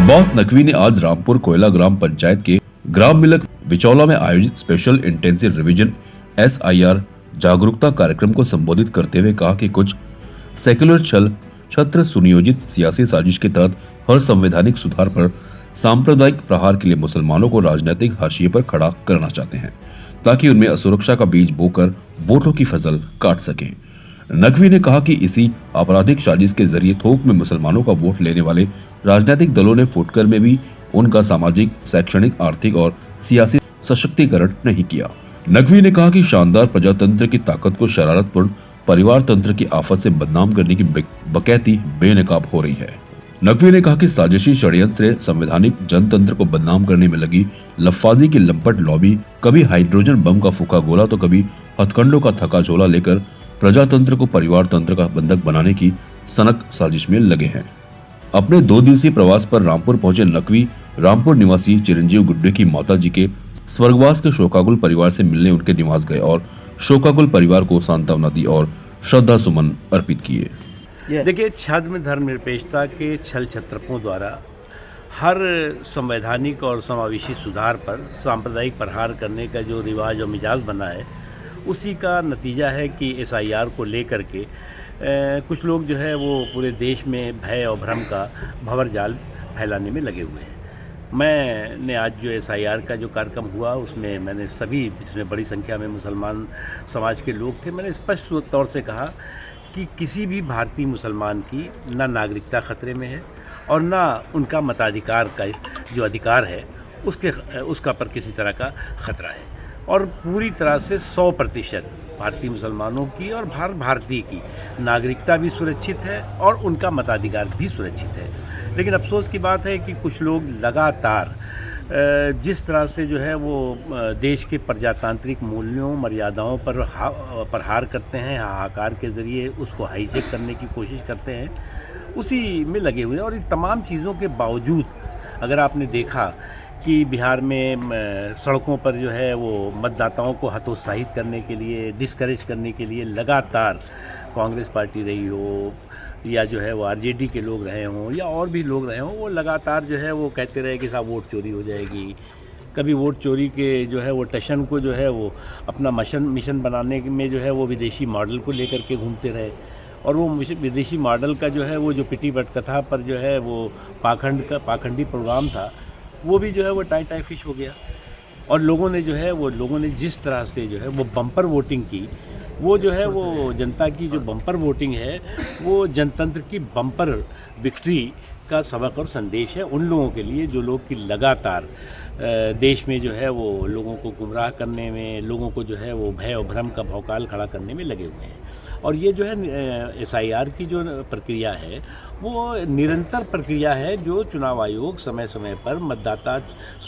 Boss Naqvi ने आज रामपुर कोयला ग्राम पंचायत के ग्राम मिलक विचौला में आयोजित स्पेशल इंटेंसिव रिवीजन SIR जागरूकता कार्यक्रम को संबोधित करते हुए कहा कि कुछ सेक्युलर छल छत्र सुनियोजित सियासी साजिश के तहत हर संवैधानिक सुधार पर सांप्रदायिक प्रहार के लिए मुसलमानों को राजनीतिक हाशिए पर खड़ा करना चाहते हैं, ताकि उनमें असुरक्षा का बीज बोकर वोटों की फसल काट सकें। नकवी ने कहा कि इसी आपराधिक साजिश के जरिए थोक में मुसलमानों का वोट लेने वाले राजनीतिक दलों ने फुटकर में भी उनका सामाजिक, शैक्षणिक, आर्थिक और सियासी सशक्तिकरण नहीं किया। नकवी ने कहा कि शानदार प्रजातंत्र की ताकत को शरारतपूर्ण परिवार तंत्र की आफत से बदनाम करने की बकैती बेनकाब हो रही है। नकवी ने कहा कि साजिशी षड्यंत्र से संवैधानिक जनतंत्र को बदनाम करने में लगी लफाजी की लंपट लॉबी कभी हाइड्रोजन बम का फूका गोला तो कभी हथकंडों का थका झोला लेकर प्रजातंत्र को परिवार तंत्र का बंधक बनाने की सनक साजिश में लगे हैं। अपने 2 दिवसीय प्रवास पर रामपुर पहुंचे नकवी रामपुर निवासी चिरंजीव गुड्डे की माता जी के स्वर्गवास के शोकाकुल परिवार से मिलने उनके निवास गए और शोकाकुल परिवार को सांत्वना दी और श्रद्धा सुमन अर्पित किए। देखिए, छद्म धर्मनिरपेक्षता के छल छत्रकों द्वारा हर संवैधानिक और समावेशी सुधार पर सांप्रदायिक प्रहार करने का जो रिवाज और मिजाज बना है, उसी का नतीजा है कि SIR को लेकर के कुछ लोग जो है वो पूरे देश में भय और भ्रम का भंवर जाल फैलाने में लगे हुए हैं। मैंने आज जो SIR का जो कार्यक्रम हुआ उसमें मैंने सभी, जिसमें बड़ी संख्या में मुसलमान समाज के लोग थे, मैंने स्पष्ट तौर से कहा कि किसी भी भारतीय मुसलमान की ना नागरिकता खतरे में है और ना उनका मताधिकार का जो अधिकार है उसका पर किसी तरह का खतरा है। और पूरी तरह से 100% भारतीय मुसलमानों की और भारतीय की नागरिकता भी सुरक्षित है और उनका मताधिकार भी सुरक्षित है। लेकिन अफसोस की बात है कि कुछ लोग लगातार जिस तरह से जो है वो देश के प्रजातांत्रिक मूल्यों मर्यादाओं पर प्रहार करते हैं, हाहाकार के ज़रिए उसको हाईजैक करने की कोशिश करते हैं, उसी में लगे हुए हैं। और इन तमाम चीज़ों के बावजूद अगर आपने देखा कि बिहार में सड़कों पर जो है वो मतदाताओं को हतोत्साहित करने के लिए, डिस्करेज करने के लिए लगातार कांग्रेस पार्टी रही हो या जो है वो RJD के लोग रहे हों या और भी लोग रहे हों, वो लगातार जो है वो कहते रहे कि साहब वोट चोरी हो जाएगी। कभी वोट चोरी के जो है वो टशन को जो है वो अपना मिशन बनाने में जो है वो विदेशी मॉडल को लेकर के घूमते रहे। और वो विदेशी मॉडल का जो है वो जो पिटी बट कथा पर जो है वो पाखंडी प्रोग्राम था, वो भी जो है वो टाई फिश हो गया। और लोगों ने जिस तरह से जो है वो बम्पर वोटिंग की, वो जो है वो जनता की जो बम्पर वोटिंग है वो जनतंत्र की बम्पर विक्ट्री का सबक और संदेश है उन लोगों के लिए जो लोग कि लगातार देश में जो है वो लोगों को गुमराह करने में, लोगों को जो है वो भय और भ्रम का भौकाल खड़ा करने में लगे हुए हैं। और ये जो है SIR की जो प्रक्रिया है वो निरंतर प्रक्रिया है जो चुनाव आयोग समय समय पर मतदाता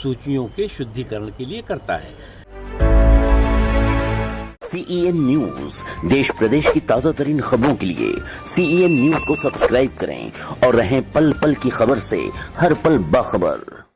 सूचियों के शुद्धिकरण के लिए करता है। CEN न्यूज, देश प्रदेश की ताजा तरीन खबरों के लिए CEN न्यूज को सब्सक्राइब करें और रहें पल पल की खबर से हर पल बाखबर।